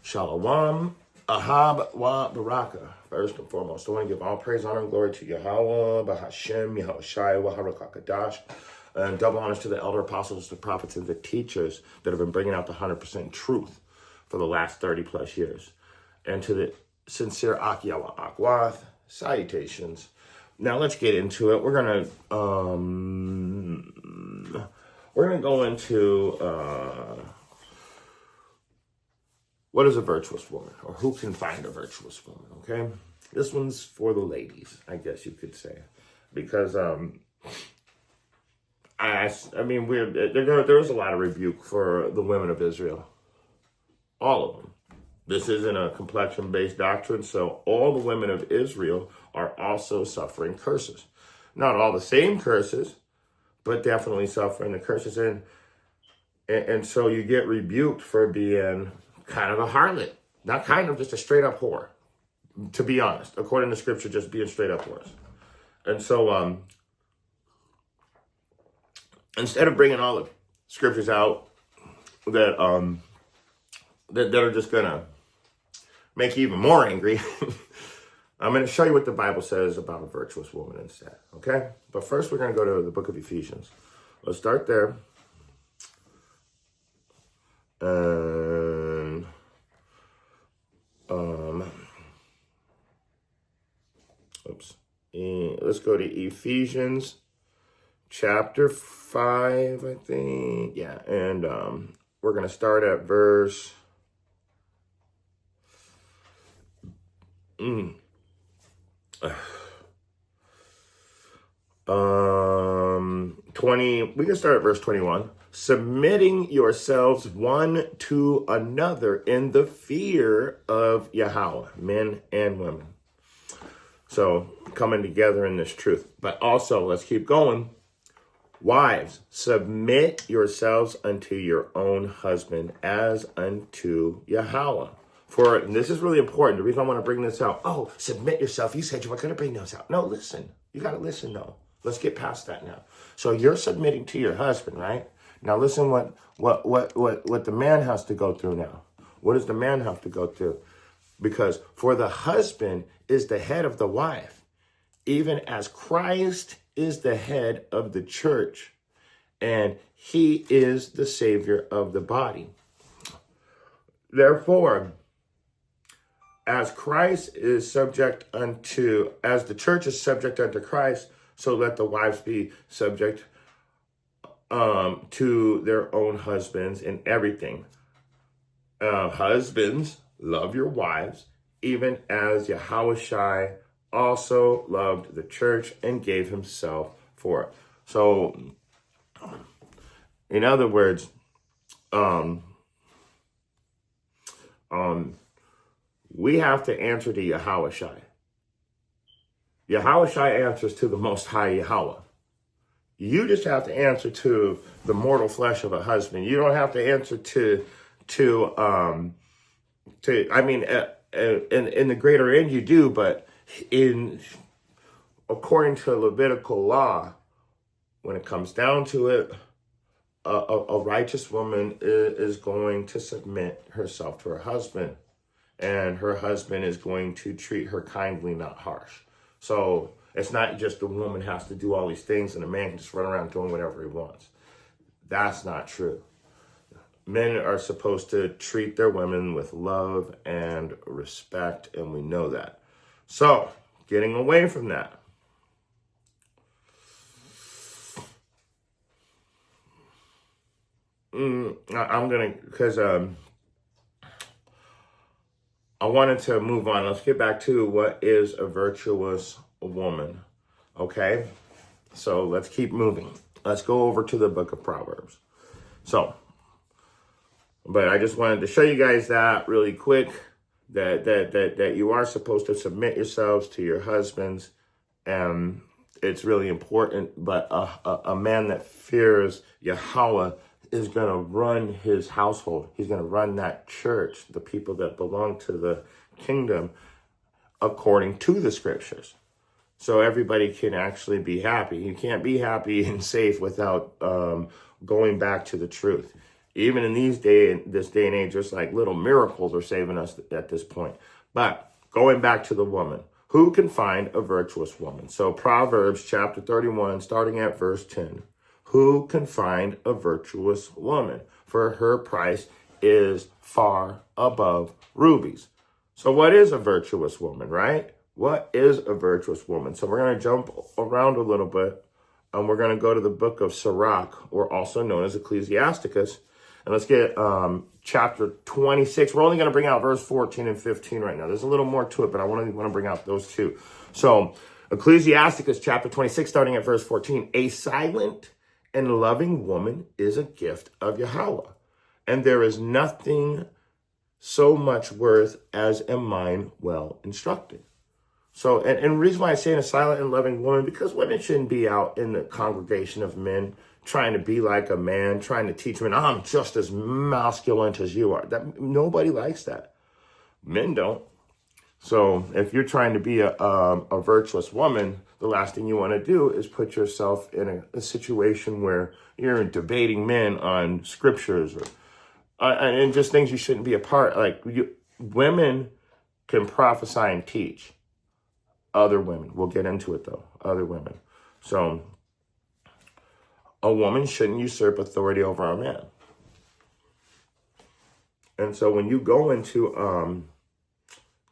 Shalom, Ahab wa Baraka. First and foremost, I want to give all praise, honor, and glory to Yahweh, Bahashem, Yahushai, Waharakakadash, and double honors to the elder apostles, the prophets, and the teachers that have been bringing out the 100% truth for the last 30 plus years. And to the sincere Akiyawa Akwath, salutations. Now let's get into it. We're gonna go into what is a virtuous woman, or who can find a virtuous woman? Okay, this one's for the ladies, I guess you could say, because there's a lot of rebuke for the women of Israel, all of them. This isn't a complexion-based doctrine, so all the women of Israel are also suffering curses. Not all the same curses, but definitely suffering the curses. And so you get rebuked for being kind of a harlot. Not kind of, just a straight-up whore, to be honest. According to Scripture, just being straight-up whores. And so instead of bringing all the Scriptures out that are just going to make you even more angry, I'm going to show you what the Bible says about a virtuous woman instead, okay? But first, we're going to go to the book of Ephesians. Let's start there. And let's go to Ephesians chapter 5, I think. Yeah, and we're going to start at verse 20. We can start at verse 21. Submitting yourselves one to another in the fear of Yahweh, men and women. So coming together in this truth. But also, let's keep going. Wives, submit yourselves unto your own husband as unto Yahweh. And this is really important. The reason I want to bring this out. Oh, submit yourself. You said you weren't going to bring those out. No, listen. You got to listen, though. Let's get past that now. So you're submitting to your husband, right? Now listen what the man has to go through now. What does the man have to go through? Because for the husband is the head of the wife, even as Christ is the head of the church, and he is the savior of the body. Therefore, as Christ is subject unto, as the church is subject unto Christ, so let the wives be subject to their own husbands in everything. Husbands, love your wives, even as Yahushai also loved the church and gave himself for it. So, in other words, we have to answer to Yahushai. Yahushai answers to the Most High Yahweh. You just have to answer to the mortal flesh of a husband. You don't have to answer in the greater end you do, but according to Levitical law, when it comes down to it, a righteous woman is going to submit herself to her husband, and her husband is going to treat her kindly, not harsh. So it's not just the woman has to do all these things and the man can just run around doing whatever he wants. That's not true. Men are supposed to treat their women with love and respect, and we know that. So, getting away from that. I wanted to move on. Let's get back to what is a virtuous woman. Okay? So let's keep moving. Let's go over to the book of Proverbs. But I just wanted to show you guys that really quick, that you are supposed to submit yourselves to your husbands. And it's really important. But a man that fears Yahweh is going to run his household. He's going to run that church, the people that belong to the kingdom, according to the scriptures. So everybody can actually be happy. You can't be happy and safe without going back to the truth. Even in this day and age, just like little miracles are saving us at this point. But going back to the woman, who can find a virtuous woman? So Proverbs chapter 31, starting at verse 10. Who can find a virtuous woman? For her price is far above rubies. So what is a virtuous woman, right? What is a virtuous woman? So we're going to jump around a little bit, and we're going to go to the book of Sirach, or also known as Ecclesiasticus. And let's get chapter 26. We're only going to bring out verse 14 and 15 right now. There's a little more to it, but I want to bring out those two. So Ecclesiasticus chapter 26, starting at verse 14. A silent and loving woman is a gift of Yahweh, and there is nothing so much worth as a mind well instructed. So, and the reason why I say a silent and loving woman, because women shouldn't be out in the congregation of men trying to be like a man, trying to teach men, I'm just as masculine as you are. That nobody likes that. Men don't. So if you're trying to be a virtuous woman, the last thing you want to do is put yourself in a situation where you're debating men on scriptures or and just things you shouldn't be a part. Like women can prophesy and teach. Other women, we'll get into it though. Other women. So a woman shouldn't usurp authority over a man. And so when you go into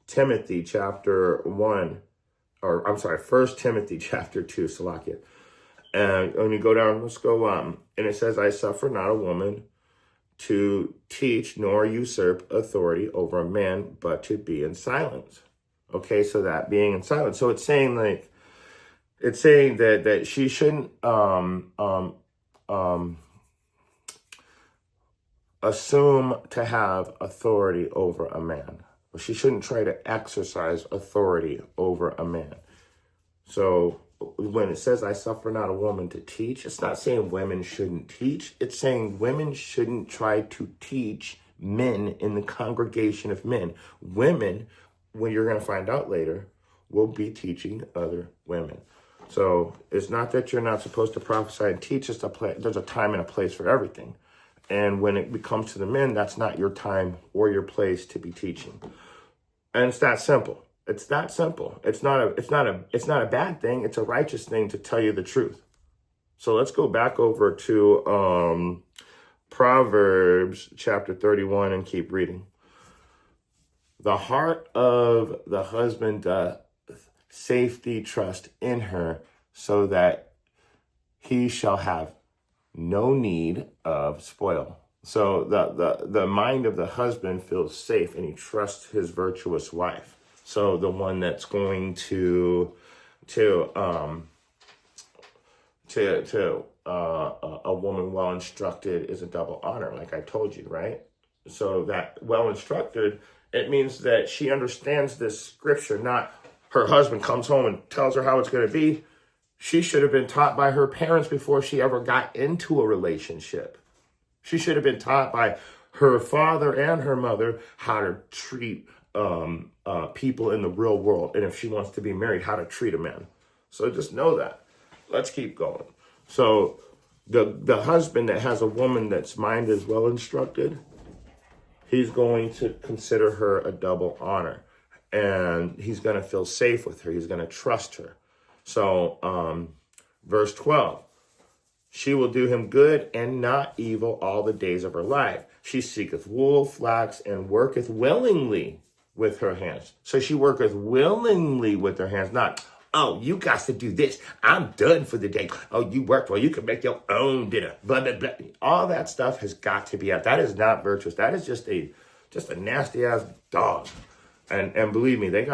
Timothy chapter 1, or I'm sorry, 1 Timothy chapter 2, Salakia. And when you go down, let's go and it says, I suffer not a woman to teach nor usurp authority over a man, but to be in silence. Okay, so that being in silence. So it's saying that she shouldn't assume to have authority over a man. She shouldn't try to exercise authority over a man. So when it says, I suffer not a woman to teach, it's not saying women shouldn't teach. It's saying women shouldn't try to teach men in the congregation of men. Women, when you're going to find out later, will be teaching other women. So it's not that you're not supposed to prophesy and teach. There's a time and a place for everything. And when it comes to the men, that's not your time or your place to be teaching. And it's that simple. It's that simple. It's not a bad thing. It's a righteous thing to tell you the truth. So let's go back over to Proverbs chapter 31 and keep reading. The heart of the husband doth safety trust in her, so that he shall have no need of spoil. So the mind of the husband feels safe and he trusts his virtuous wife. So the one that's going to a woman well instructed is a double honor, like I told you, right? So that well instructed, it means that she understands this scripture, not her husband comes home and tells her how it's going to be. She should have been taught by her parents before she ever got into a relationship. She should have been taught by her father and her mother how to treat people in the real world. And if she wants to be married, how to treat a man. So just know that. Let's keep going. So the husband that has a woman that's mind is well instructed, he's going to consider her a double honor. And he's going to feel safe with her. He's going to trust her. So verse 12. She will do him good and not evil all the days of her life. She seeketh wool, flax, and worketh willingly with her hands. So she worketh willingly with her hands, not, oh, you got to do this. I'm done for the day. Oh, you worked well. You can make your own dinner. Blah, blah, blah. All that stuff has got to be out. That is not virtuous. That is just a nasty ass dog. And believe me, they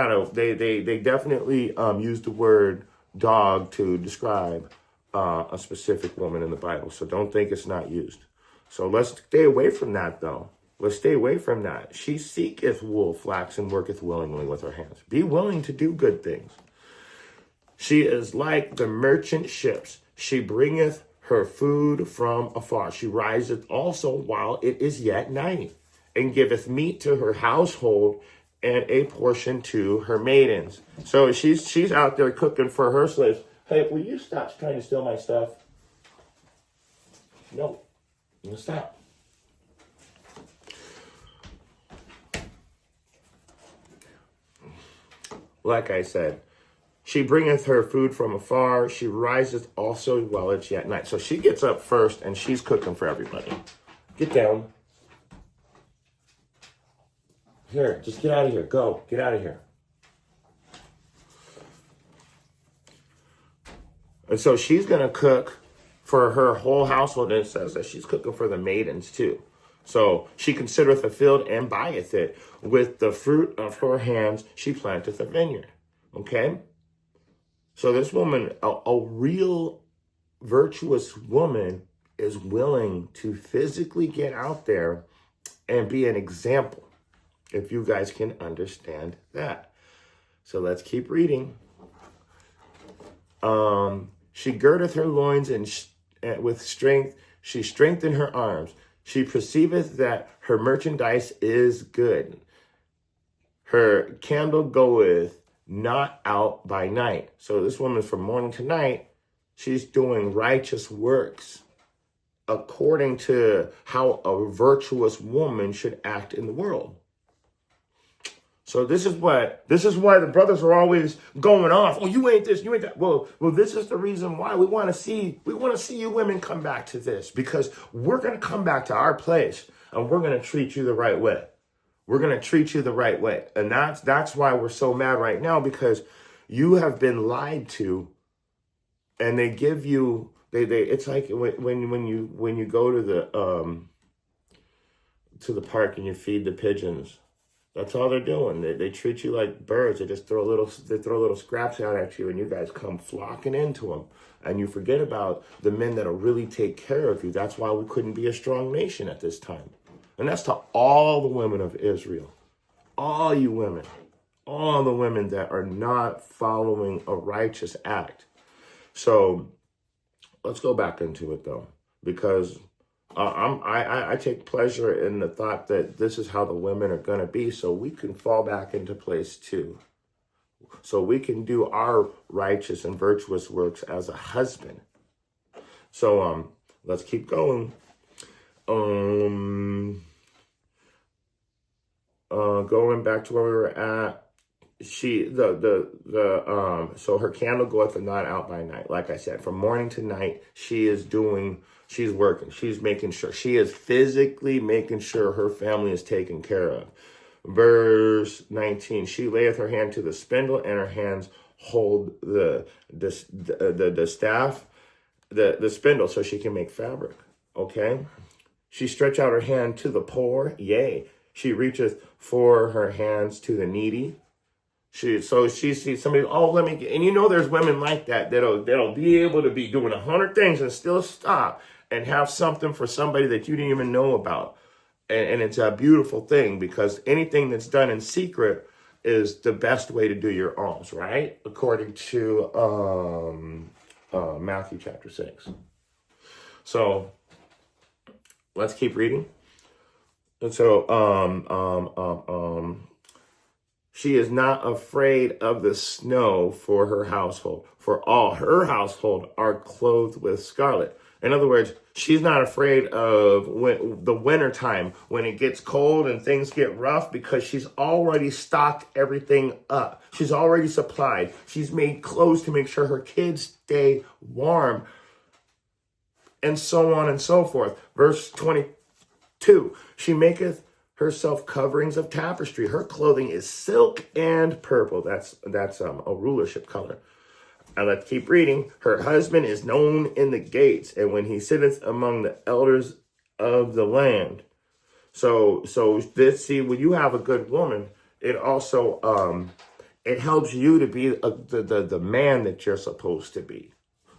definitely use the word dog to describe a specific woman in the Bible. So don't think it's not used. So let's stay away from that, though. Let's stay away from that. She seeketh wool, flax, and worketh willingly with her hands. Be willing to do good things. She is like the merchant ships. She bringeth her food from afar. She riseth also while it is yet night, and giveth meat to her household and a portion to her maidens. So she's out there cooking for her slaves. Hey, will you stop trying to steal my stuff? No. Stop. like I said, she bringeth her food from afar. She riseth also while it's yet night. So she gets up first and she's cooking for everybody. Get down. Here, just get out of here. Go. Get out of here. And so she's going to cook for her whole household. And it says that she's cooking for the maidens too. So she considereth a field and buyeth it. With the fruit of her hands, she planteth a vineyard. Okay? So this woman, a real virtuous woman, is willing to physically get out there and be an example, if you guys can understand that. So let's keep reading. She girdeth her loins and with strength. She strengthened her arms. She perceiveth that her merchandise is good. Her candle goeth not out by night. So this woman, from morning to night, she's doing righteous works according to how a virtuous woman should act in the world. So this is why the brothers are always going off. Oh, you ain't this, you ain't that. Well, this is the reason why we want to see you women come back to this, because we're going to come back to our place and we're going to treat you the right way. We're going to treat you the right way. And that's why we're so mad right now, because you have been lied to, and they give you, it's like when you go to the park and you feed the pigeons. That's all they're doing. They treat you like birds. They just throw little scraps out at you, and you guys come flocking into them. And you forget about the men that'll really take care of you. That's why we couldn't be a strong nation at this time. And that's to all the women of Israel. All you women. All the women that are not following a righteous act. So let's go back into it, though, because I take pleasure in the thought that this is how the women are going to be, so we can fall back into place too. So we can do our righteous and virtuous works as a husband. So let's keep going. Going back to where we were at, so her candle goeth not out by night. Like I said, from morning to night, she's working. She's making sure. She is physically making sure her family is taken care of. Verse 19, she layeth her hand to the spindle, and her hands hold the staff, the spindle, so she can make fabric. Okay? She stretch out her hand to the poor. Yea, she reacheth for her hands to the needy. She sees somebody, and you know there's women like that'll be able to be doing 100 things and still stop and have something for somebody that you didn't even know about. And it's a beautiful thing, because anything that's done in secret is the best way to do your alms, right? According to Matthew chapter 6. So let's keep reading. And so she is not afraid of the snow for her household, for all her household are clothed with scarlet. In other words, she's not afraid of the winter time when it gets cold and things get rough, because she's already stocked everything up. She's already supplied. She's made clothes to make sure her kids stay warm, and so on and so forth. Verse 22, she maketh herself coverings of tapestry. Her clothing is silk and purple. That's a rulership color. And let's keep reading. Her husband is known in the gates, and when he sitteth among the elders of the land. So when you have a good woman, it also it helps you to be the man that you're supposed to be.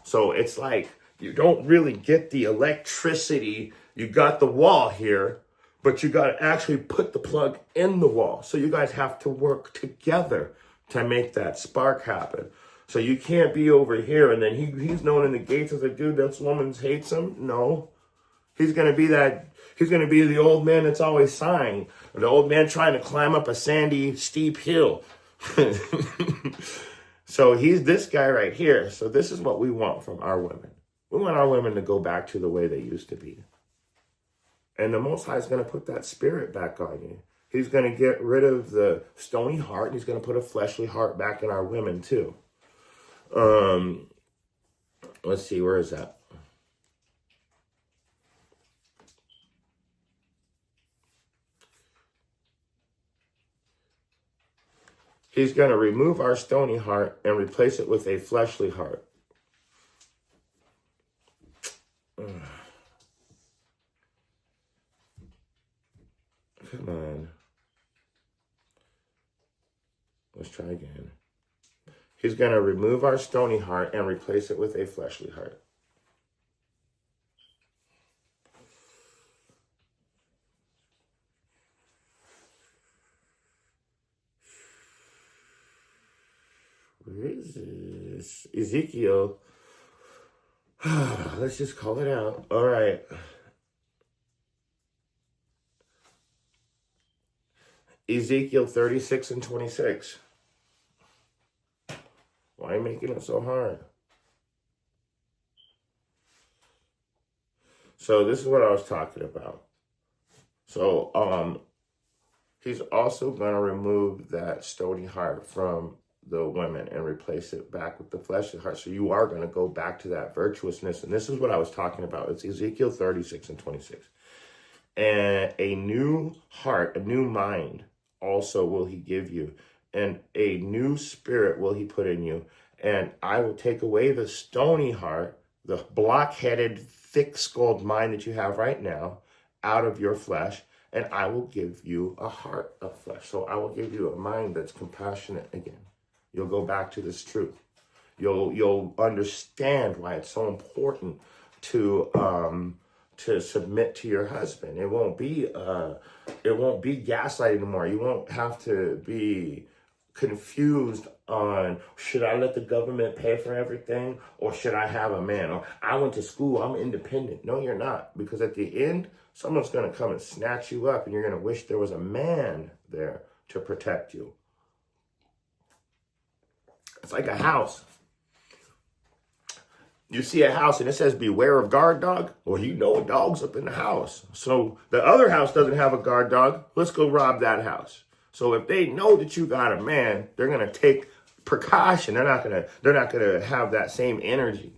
So it's like you don't really get the electricity. You got the wall here, but you got to actually put the plug in the wall. So you guys have to work together to make that spark happen. So you can't be over here and then he's known in the gates as a dude this woman hates him. No. He's going to be the old man that's always sighing. The old man trying to climb up a sandy, steep hill. So he's this guy right here. So this is what we want from our women. We want our women to go back to the way they used to be. And the Most High is going to put that spirit back on you. He's going to get rid of the stony heart, and he's going to put a fleshly heart back in our women too. Let's see, where is that? He's going to remove our stony heart and replace it with a fleshly heart. Come on. Let's try again. He's going to remove our stony heart and replace it with a fleshly heart. Where is this? Ezekiel. Let's just call it out. All right. Ezekiel 36 and 26. Why are you making it so hard? So this is what I was talking about. So he's also going to remove that stony heart from the women and replace it back with the fleshly heart. So you are going to go back to that virtuousness. And this is what I was talking about. It's Ezekiel 36 and 26. And a new heart, a new mind also will he give you. And a new spirit will he put in you. And I will take away the stony heart, the block-headed, thick-skulled mind that you have right now, out of your flesh. And I will give you a heart of flesh. So I will give you a mind that's compassionate again. You'll go back to this truth. You'll understand why it's so important to submit to your husband. It won't be gaslighting anymore. You won't have to be confused on, should I let the government pay for everything, or should I have a man? Or I went to school, I'm independent. No, you're not, because at the end, someone's going to come and snatch you up, and you're going to wish there was a man there to protect you. It's like a house. You see a house and it says, beware of guard dog. Well, you know a dog's up in the house. So the other house doesn't have a guard dog. Let's go rob that house. So if they know that you got a man, they're going to take precaution. They're not going to have that same energy.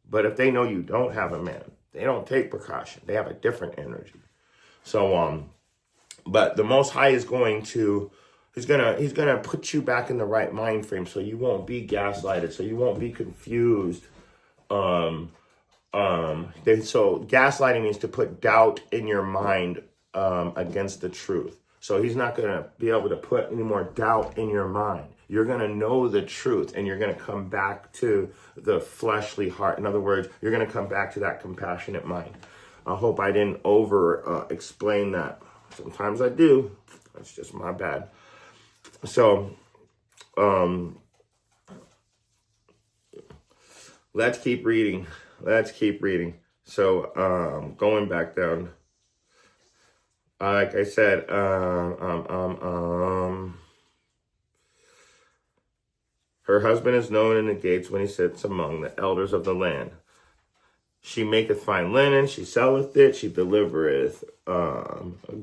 But if they know you don't have a man, they don't take precaution. They have a different energy. So, but the Most High is going to, he's gonna put you back in the right mind frame, so you won't be gaslighted, so you won't be confused. So gaslighting means to put doubt in your mind against the truth. So he's not gonna be able to put any more doubt in your mind. You're gonna know the truth, and you're gonna come back to the fleshly heart. In other words, you're gonna come back to that compassionate mind. I hope I didn't over explain that. Sometimes I do. That's just my bad. So, let's keep reading. So, going back down, like I said, her husband is known in the gates when he sits among the elders of the land. She maketh fine linen, she selleth it, she delivereth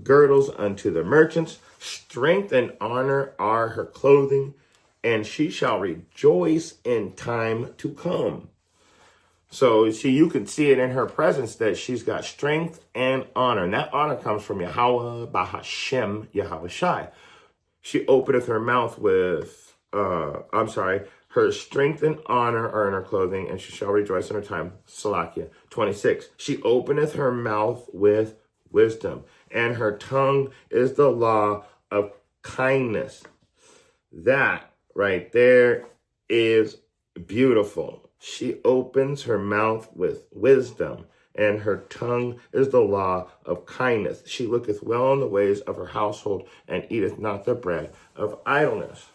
girdles unto the merchants. Strength and honor are her clothing, and she shall rejoice in time to come. So you can see it in her presence that she's got strength and honor. And that honor comes from Yahweh Bahashem Yahweh Shai. She openeth her mouth with, her strength and honor are in her clothing, and she shall rejoice in her time. Salakia. 26. She openeth her mouth with wisdom, and her tongue is the law of kindness. That right there is beautiful. She opens her mouth with wisdom, and her tongue is the law of kindness. She looketh well on the ways of her household, and eateth not the bread of idleness.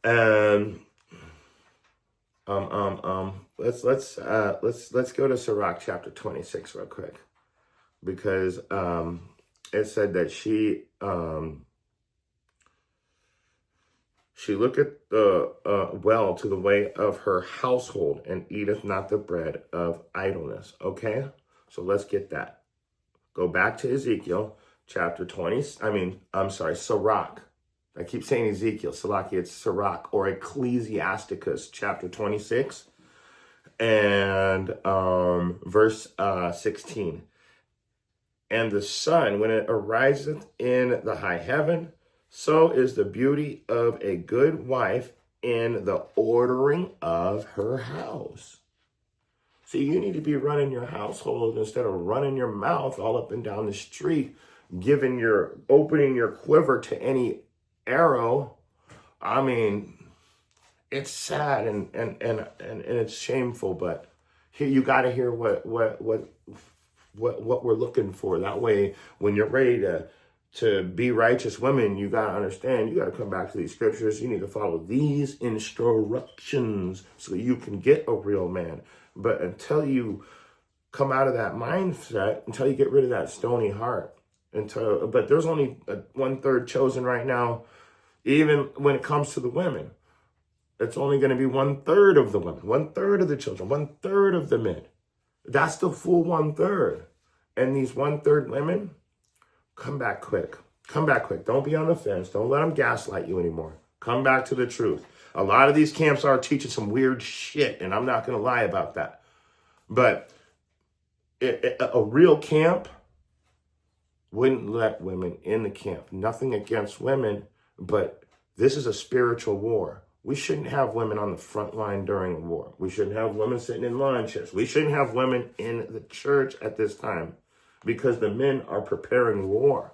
Let's go to Sirach chapter 26 real quick, because it said that she looketh well to the way of her household, and eateth not the bread of idleness. Okay, so let's get that. Go back to Ezekiel chapter 20. Sirach. I keep saying Ezekiel, Salaki, it's Sirach, or Ecclesiasticus chapter 26 and verse 16. And the sun, when it ariseth in the high heaven, so is the beauty of a good wife in the ordering of her house. See, you need to be running your household instead of running your mouth all up and down the street, opening your quiver to any arrow. I mean, it's sad and it's shameful, but here you got to hear what we're looking for. That way, when you're ready to be righteous women, you got to understand, you got to come back to these scriptures. You need to follow these instructions so you can get a real man. But until you come out of that mindset, until you get rid of that stony heart, but there's only 1/3 chosen right now, even when it comes to the women. It's only going to be 1/3 of the women, 1/3 of the children, 1/3 of the men. That's the full 1/3. And these 1/3 women, come back quick. Come back quick. Don't be on the fence. Don't let them gaslight you anymore. Come back to the truth. A lot of these camps are teaching some weird shit, and I'm not going to lie about that. But a real camp wouldn't let women in the camp. Nothing against women, but this is a spiritual war. We shouldn't have women on the front line during a war. We shouldn't have women sitting in lawn chairs. We shouldn't have women in the church at this time because the men are preparing war.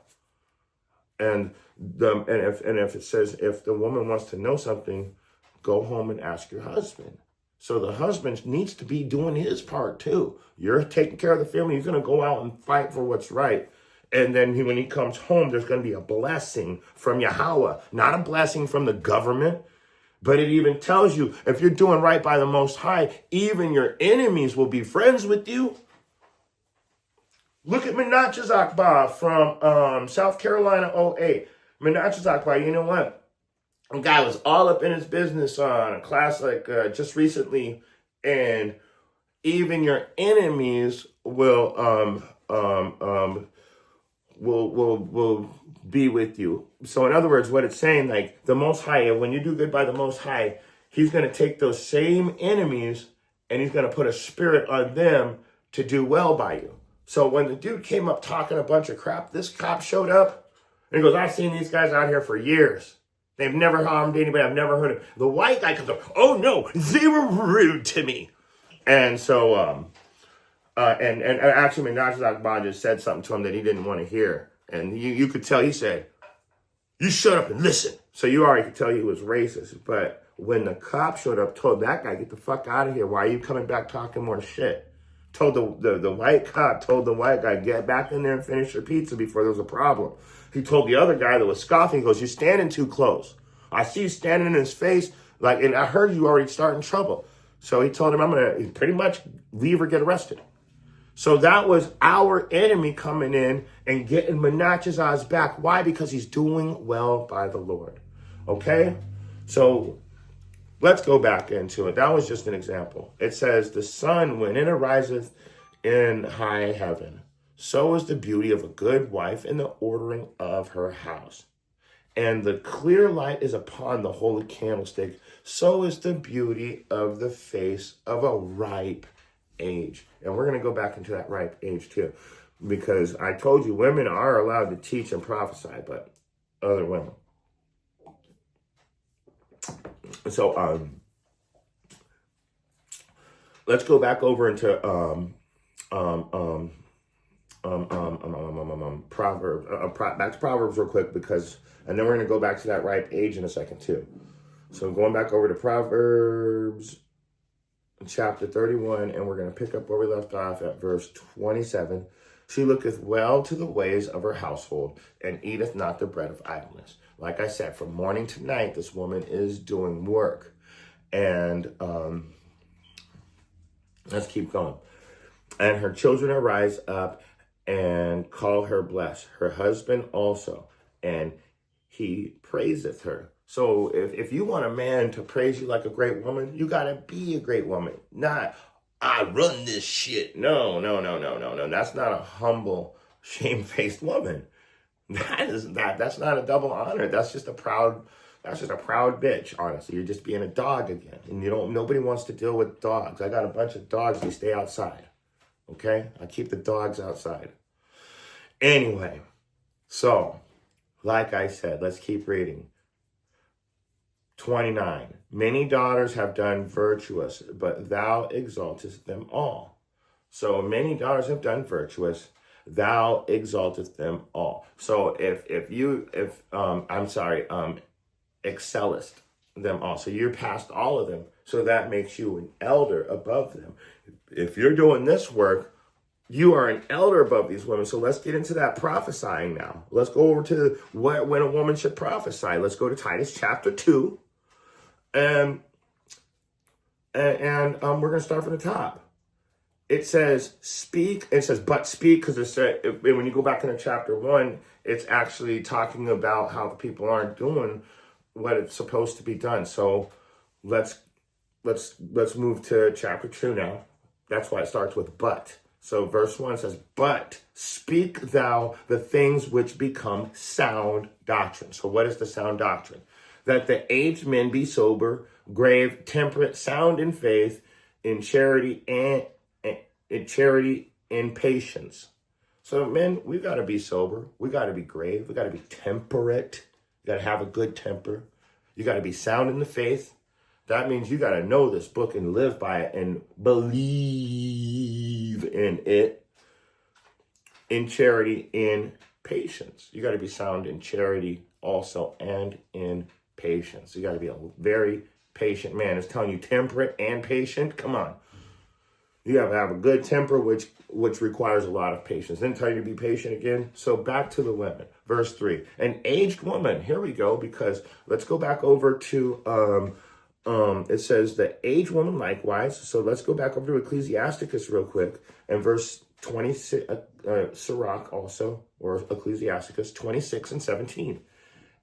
And if it says, if the woman wants to know something, go home and ask your husband. So the husband needs to be doing his part too. You're taking care of the family. You're going to go out and fight for what's right. And then when he comes home, there's going to be a blessing from Yahweh, not a blessing from the government. But it even tells you, if you're doing right by the Most High, even your enemies will be friends with you. Look at Menachem Akbar from South Carolina 08. Menachem Akbar, you know what? A guy was all up in his business on a class just recently, and even your enemies will be with you. So in other words, what it's saying, like the Most High, when you do good by the Most High, he's going to take those same enemies and he's going to put a spirit on them to do well by you. So when the dude came up talking a bunch of crap, this cop showed up and he goes, I've seen these guys out here for years. They've never harmed anybody. I've never heard of. The white guy comes up, oh no, they were rude to me. And so, and actually Menachem Akbar just said something to him that he didn't want to hear. And you could tell, he said, you shut up and listen. So you already could tell he was racist. But when the cop showed up, told that guy, get the fuck out of here. Why are you coming back talking more shit? Told the white cop, told the white guy, get back in there and finish your pizza before there was a problem. He told the other guy that was scoffing, he goes, you're standing too close. I see you standing in his face, and I heard you already starting trouble. So he told him, I'm going to pretty much leave or get arrested. So that was our enemy coming in and getting Menachem's back. Why? Because he's doing well by the Lord. Okay? So let's go back into it. That was just an example. It says, the sun, when it ariseth in high heaven, so is the beauty of a good wife in the ordering of her house. And the clear light is upon the holy candlestick, so is the beauty of the face of a ripe age. And we're going to go back into that ripe age too, because I told you women are allowed to teach and prophesy, but other women. So let's go back over into Proverbs. Back to Proverbs real quick, because, and then we're going to go back to that ripe age in a second too. So going back over to Proverbs chapter 31, and we're going to pick up where we left off at verse 27. She looketh well to the ways of her household, and eateth not the bread of idleness. Like I said, from morning to night, this woman is doing work. And let's keep going. And her children arise up and call her blessed, her husband also, and he praiseth her. So if you want a man to praise you like a great woman, you got to be a great woman. Not, I run this shit. No. That's not a humble shamefaced woman. That's not a double honor. That's just a proud bitch, honestly. You're just being a dog again. And nobody wants to deal with dogs. I got a bunch of dogs, they stay outside. Okay? I keep the dogs outside. Anyway, so like I said, let's keep reading. 29. Many daughters have done virtuous, but thou exaltest them all. So many daughters have done virtuous, thou exaltest them all. So excellest them all. So you're past all of them. So that makes you an elder above them. If you're doing this work, you are an elder above these women. So let's get into that prophesying now. Let's go over to when a woman should prophesy. Let's go to Titus chapter 2. And we're going to start from the top. It says, speak. It says, but speak, because when you go back into chapter 1, it's actually talking about how the people aren't doing what it's supposed to be done. So let's move to chapter 2 now. That's why it starts with but. So verse 1 says, but speak thou the things which become sound doctrine. So what is the sound doctrine? That the aged men be sober, grave, temperate, sound in faith, in charity, and in patience. So men, we got to be sober. We got to be grave. We got to be temperate. You got to have a good temper. You got to be sound in the faith. That means you got to know this book and live by it and believe in it. In charity, in patience. You got to be sound in charity also and in patience. You got to be a very patient man. It's telling you temperate and patient. Come on. You have to have a good temper, which requires a lot of patience. Then tell you to be patient again. So back to the women. Verse 3. An aged woman. Here we go, because let's go back over to it says the aged woman likewise. So let's go back over to Ecclesiasticus real quick. And verse 26, Sirach also, or Ecclesiasticus 26 and 17.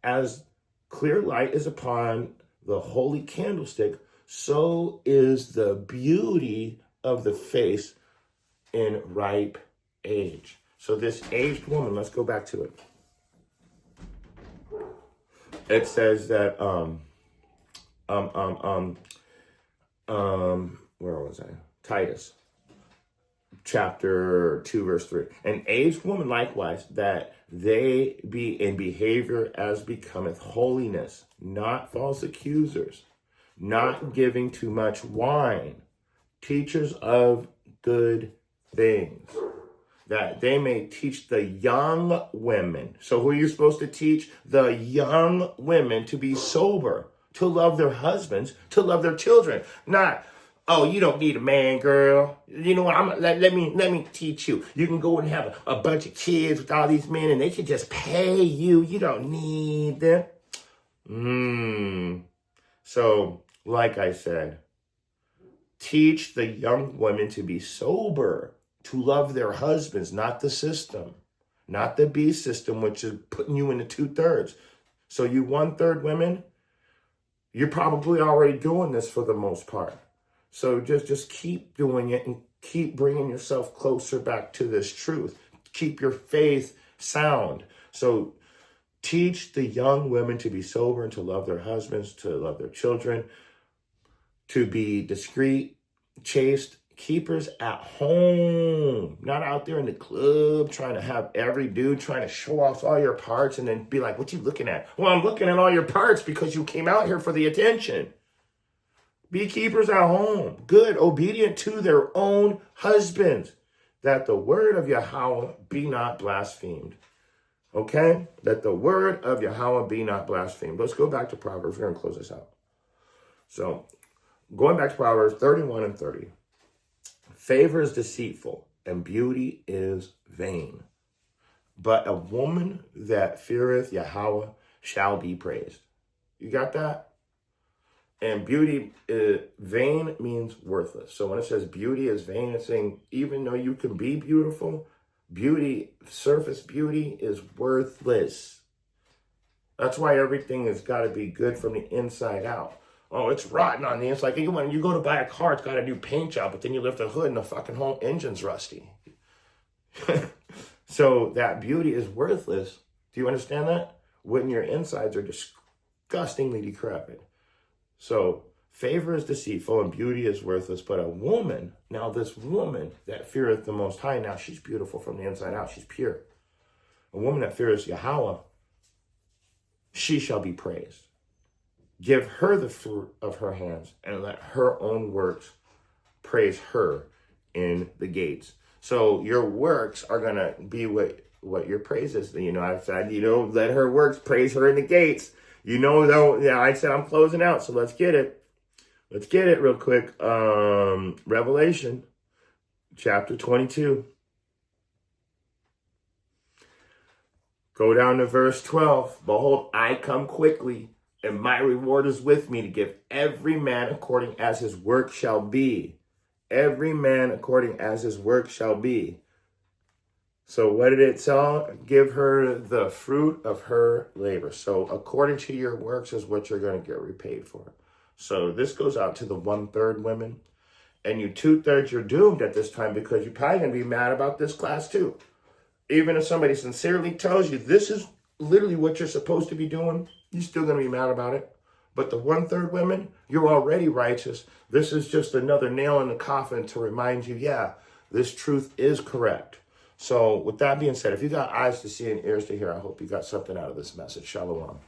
As clear light is upon the holy candlestick, so is the beauty of the face in ripe age. So this aged woman, let's go back to it. It says that, where was I? Titus, chapter 2, verse 3. An aged woman likewise, that they be in behavior as becometh holiness, not false accusers, not giving too much wine, teachers of good things, that they may teach the young women. So who are you supposed to teach? The young women to be sober, to love their husbands, to love their children. Not, oh, you don't need a man, girl. You know what? Let me teach you. You can go and have a bunch of kids with all these men, and they can just pay you. You don't need them. So, like I said, teach the young women to be sober, to love their husbands, not the system, not the B system, which is putting you into 2/3. So you 1/3 women, you're probably already doing this for the most part. So just keep doing it and keep bringing yourself closer back to this truth. Keep your faith sound. So teach the young women to be sober and to love their husbands, to love their children, to be discreet, chaste, keepers at home, not out there in the club trying to have every dude trying to show off all your parts and then be like, what you looking at? Well, I'm looking at all your parts because you came out here for the attention. Be keepers at home, good, obedient to their own husbands, that the word of Yahweh be not blasphemed. Okay? That the word of Yahweh be not blasphemed. Let's go back to Proverbs. We're going to close this out. So, going back to Proverbs 31 and 30. Favor is deceitful, and beauty is vain. But a woman that feareth Yahweh shall be praised. You got that? And beauty, vain means worthless. So when it says beauty is vain, it's saying even though you can be beautiful, beauty, surface beauty is worthless. That's why everything has got to be good from the inside out. Oh, it's rotten on the inside. Like when you go to buy a car, it's got a new paint job, but then you lift the hood and the fucking whole engine's rusty. So that beauty is worthless. Do you understand that? When your insides are disgustingly decrepit. So favor is deceitful and beauty is worthless. But a woman, now this woman that feareth the Most High, now she's beautiful from the inside out. She's pure. A woman that fears Yahweh, she shall be praised. Give her the fruit of her hands, and let her own works praise her in the gates. So your works are going to be what your praise is. I said, let her works praise her in the gates. Though, I said I'm closing out, so let's get it. Let's get it real quick. Revelation chapter 22. Go down to verse 12. Behold, I come quickly, and my reward is with me to give every man according as his work shall be. Every man according as his work shall be. So what did it tell? Give her the fruit of her labor. So according to your works is what you're going to get repaid for. So this goes out to the 1/3 women. And you 2/3, you're doomed at this time because you're probably going to be mad about this class too. Even if somebody sincerely tells you this is literally what you're supposed to be doing, you're still going to be mad about it. But the 1/3 women, you're already righteous. This is just another nail in the coffin to remind you, yeah, this truth is correct. So with that being said, if you got eyes to see and ears to hear, I hope you got something out of this message. Shalom.